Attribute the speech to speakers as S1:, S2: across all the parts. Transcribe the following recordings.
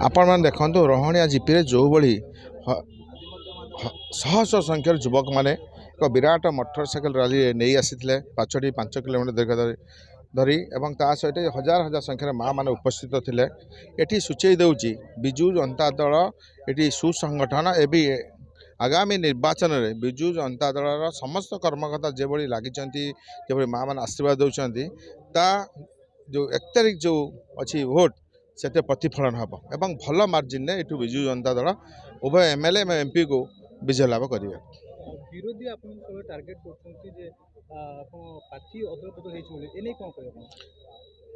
S1: आपण मैंने देखो रोहणिया जीपी जो भाई शह शह संख्यार युवक मैंने एक विराट मोटरसाइकेल रैली नहीं आसी 5 किलोमीटर दीर्घ धरी एवं ता सहित हजार हजार संख्यार माँ मैंने उपस्थित थे। ये सूचई दूची विजु जनता दल ये सुसंगठन एवं आगामी निर्वाचन में विजु जनता दल समस्त कर्मकर्ता जो लगी माँ मैंने आशीर्वाद दौरान ता जो 1 तारिख जो अच्छी भोट से प्रतिफलन हम एवं भल मार्जिन ने यू विजु जनता दल उभय एमएलए एवं एमपी को विजय लाभ करेंगे।
S2: विरोधी टार्गेट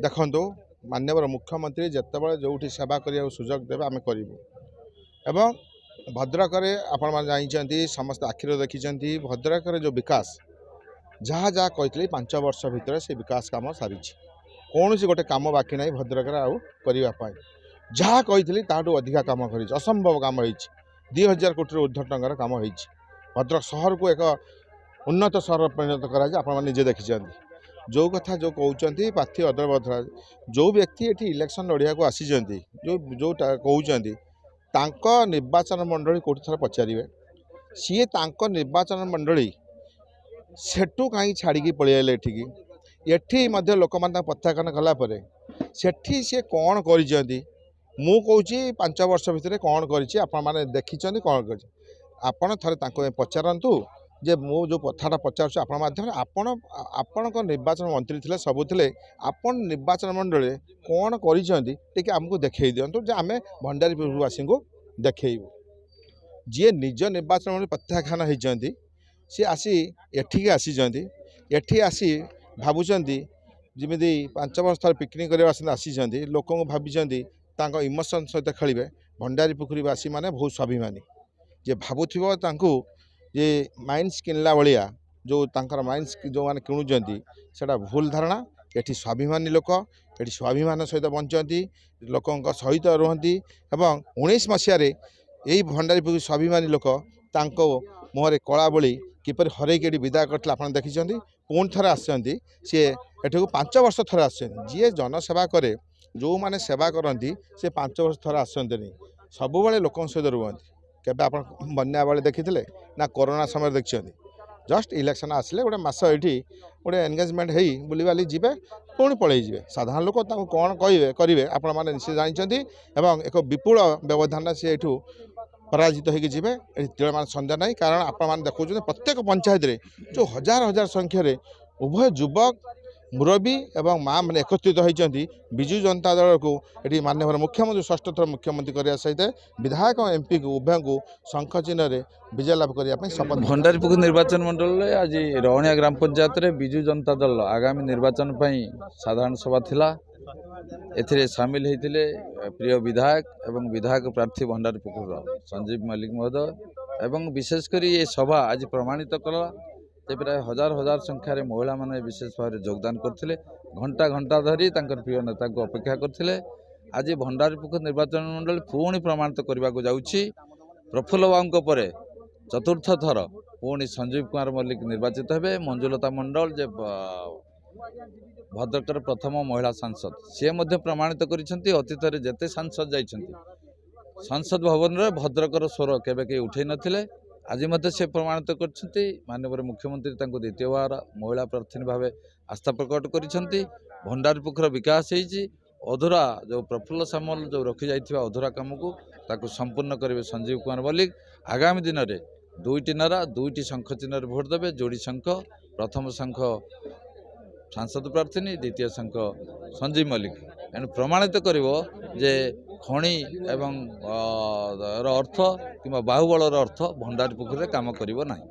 S1: देखो माननीय मुख्यमंत्री जितेबाला जो सेवा करने सुजोग देवे आम करूँ एवं भद्रक आपण जानते समस्त आखिर देखी भद्रक जो विकास जहाँ जहाँ कही 5 वर्ष भितर से विकास काम सारी कौन सी गोटे कम बाकी ना भद्रक करने जहाँ कही अधिका कम कर असंभव कम हो 2000 कोटी ऊर्ध्व टंकार कम हो भद्रक सहर को एक उन्नत सहर परिणत कराजे देखी जो कथा जो कहते प्रार्थी अदल बदल जो व्यक्ति ये इलेक्शन लड़िया को आसी जो कहते निर्वाचन मंडली कौट थर पचारे सी निर्वाचन मंडली सेठू कहीं छाड़ी पलैले एठी लोक मैंने प्रत्याख्यान कलापर सेठी सी कौन कर मु कौची 5 वर्ष भितर कौन कर देखी कौन कर आपण थे पचारतु जे मु जो कथाटा पचार आपण आपण निर्वाचन मंत्री थे सबू थे आपण निर्वाचन मंडल कौन कर आमको देखई दिंतु जे आम भंडारीवासी को देखू जी निज निर्वाचन मंडल प्रत्याख्यान होती सी आसी एठिकी आसी आसी भावुंट जमी 5 वर्ष थर पिकनिक करने आसी लोक भावी इमोशन सहित खेलें भंडारी पुखरीवासी मैंने बहुत स्वाभिमानी जे भावुव ये माइन्स किनला भाया जो माइन्स जो मैंने किणुंट से भूल धारणा ये स्वाभिमानी लोक ये स्वाभिमान सहित बंचती लोक सहित रुहति 19 मसीह यही भंडारी पुखरी स्वाभिमानी लोक मुहर कला बोली किपर हरैक विदा करते आप देखी पुणी थे आसती सी एठू 5 वर्ष थे आस जी जनसेवा करे जो मैंने सेवा करती से 5 वर्ष थे आसती सब बड़े लोक सहित रुहति केबे आप बन्या बेले देखी ना कोरोना समय देखते जस्ट इलेक्शन आसिले गोटे मस ये गोटे एंगेजमेंट हो बुलवाली जी पुणी पलि जाए साधारण लोक कौन कहे करेंगे आपण मैंने निश्चित जानते एक विपुल व्यवधान से ये पराजित होगी तिलमान संदेह नहीं कारण आपण देखुं प्रत्येक पंचायत रे जो हजार हजार संख्यार उभय युवक मुरबी एवं माँ मैंने एकत्रित होती विजु जनता दल को ये माननीय मुख्यमंत्री 6ठ थर मुख्यमंत्री करने सहित विधायक और एमपी को उभय को शंख चिन्ह विजय लाभ करने शपथ।
S3: भंडारीपुखुर निर्वाचन मंडल आज रोहणिया ग्राम पंचायत रे विजु जनता दल आगामी निर्वाचन साधारण सभा थिला एथिरे सामिल होते प्रिय विधायक एवं विधायक प्रार्थी भंडारीपुखुर संजीव मल्लिक महोदय एवं विशेषकर ये सभा आज प्रमाणित कला प्राय हजार हजार संख्यार महिला माने विशेष भाव योगदान करते घंटा घंटा धरी प्रिय नेता को अपेक्षा करते आज भंडारीपुखुर निर्वाचन मंडल पुणी प्रमाणित करने को जाऊँगी प्रफुल्ल बाबू पर चतुर्थ थर पुणी संजीव कुमार मल्लिक निर्वाचित हेबे मंजुलता मंडल जे भद्रकर प्रथम महिला सांसद सी प्रमाणित कर अतीत जेते सांसद जाइछन्ति संसद भवन में भद्रकर स्वर केबे के उठे नथिले आज से प्रमाणित कर माननीय मुख्यमंत्री द्वितीय बार महिला प्रार्थी भाव आस्था प्रकट कर भंडारीपुखुर विकास होती अधूरा जो प्रफुल्ल सामल जो रखी जाइथिबा अधूरा काम को संपूर्ण करेंगे संजीव कुमार मल्लिक आगामी दिन में 2टी नारा 2टी शंख चिन्ह भोट देवे जोड़ी शंख प्रथम शंख सांसद प्रार्थी द्वितीय शंख संजीव मल्लिक एणु प्रमाणित करिवो जे खणी एवं अर्थ कि बाहुबलर अर्थ भंडारीपुखुर काम करिवो नाही।